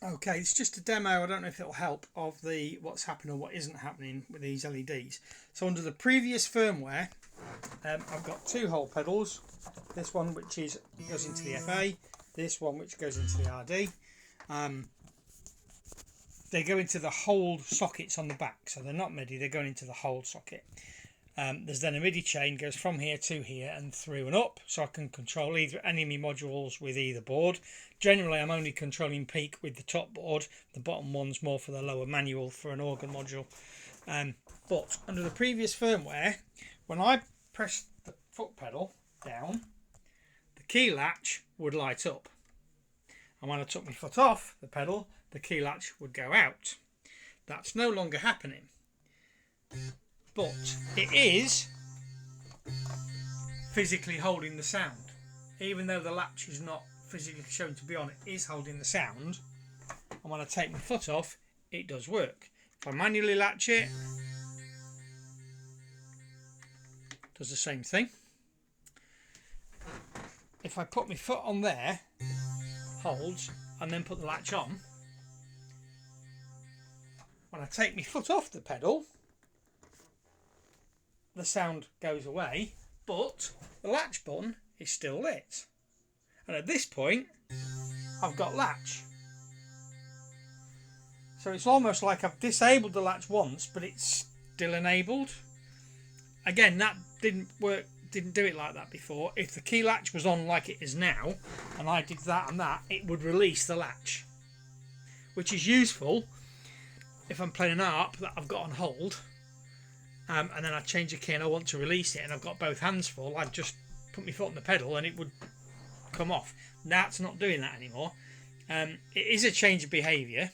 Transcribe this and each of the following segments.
Okay, it's just a demo. I don't know if it'll help of the what's happening or what isn't happening with these LEDs. So under the previous firmware, I've got two hole pedals. This one which goes into the FA, this one which goes into the RD. They go into the hold sockets on the back, so they're not MIDI. They're going into the hold socket. There's then a MIDI chain goes from here to here and through and up, so I can control either any of my modules with either board. Generally, I'm only controlling peak with the top board. The bottom one's more for the lower manual for an organ module. But under the previous firmware, when I pressed the foot pedal down, the key latch would light up. And when I took my foot off the pedal, the key latch would go out. That's no longer happening. But it is physically holding the sound. Even though the latch is not physically shown to be on, it is holding the sound. And when I take my foot off, it does work. If I manually latch it, it does the same thing. If I put my foot on there, holds, and then put the latch on, when I take my foot off the pedal, the sound goes away, but the latch button is still lit. And at this point, I've got latch. So it's almost like I've disabled the latch once, but it's still enabled. Again, that didn't do it like that before. If the key latch was on like it is now, and I did that and that, it would release the latch, which is useful if I'm playing an ARP that I've got on hold. And then I change the key and I want to release it and I've got both hands full, I'd just put my foot on the pedal and it would come off. Now it's not doing that anymore. It is a change of behaviour.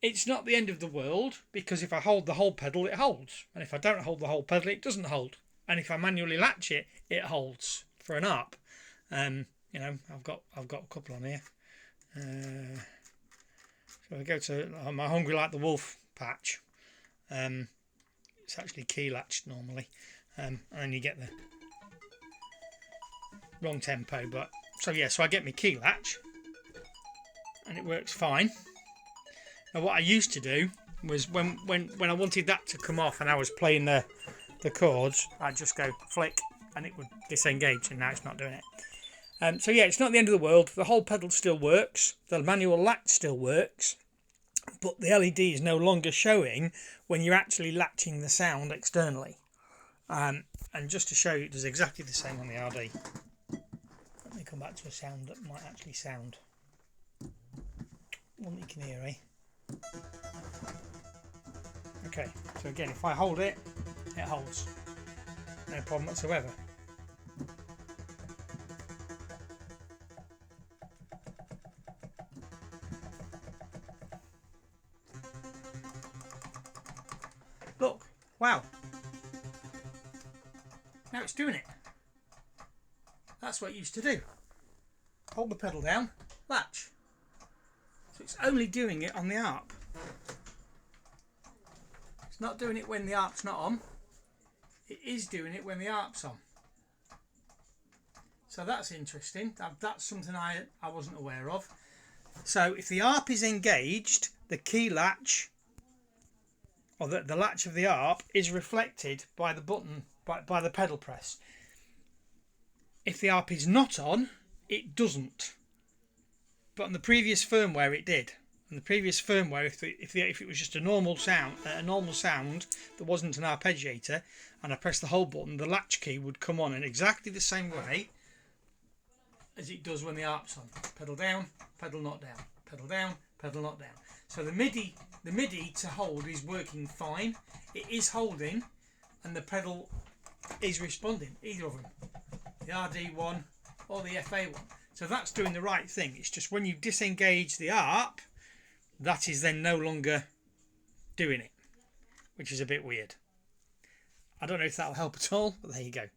It's not the end of the world, because if I hold the hold pedal, it holds. And if I don't hold the hold pedal, it doesn't hold. And if I manually latch it, it holds for an ARP. I've got a couple on here. So I go to my Hungry Like the Wolf patch. It's actually key latched normally, and then you get the wrong tempo. But so I get my key latch, and it works fine. Now what I used to do was when I wanted that to come off and I was playing the chords, I'd just go flick and it would disengage, and now it's not doing it. It's not the end of the world. The whole pedal still works, the manual latch still works, but the LED is no longer showing when you're actually latching the sound externally. And just to show you, it does exactly the same on the RD. Let me come back to a sound that might actually sound. One that you can hear, eh? Okay, so again, if I hold it, it holds. No problem whatsoever. Look, wow. Now it's doing it. That's what it used to do. Hold the pedal down, latch. So it's only doing it on the ARP. It's not doing it when the ARP's not on. It is doing it when the ARP's on. So that's interesting. That's something I wasn't aware of. So if the ARP is engaged, the key latch, or the latch of the ARP, is reflected by the button, by the pedal press. If the ARP is not on, it doesn't. But on the previous firmware, it did. On the previous firmware, if it was just a normal sound that wasn't an arpeggiator, and I pressed the hold button, the latch key would come on in exactly the same way as it does when the ARP's on. Pedal down, pedal not down, pedal down, pedal not down. So the MIDI to hold is working fine. It is holding, and the pedal is responding. Either of them, the RD one or the FA one. So that's doing the right thing. It's just when you disengage the ARP, that is then no longer doing it, which is a bit weird. I don't know if that'll help at all, but there you go.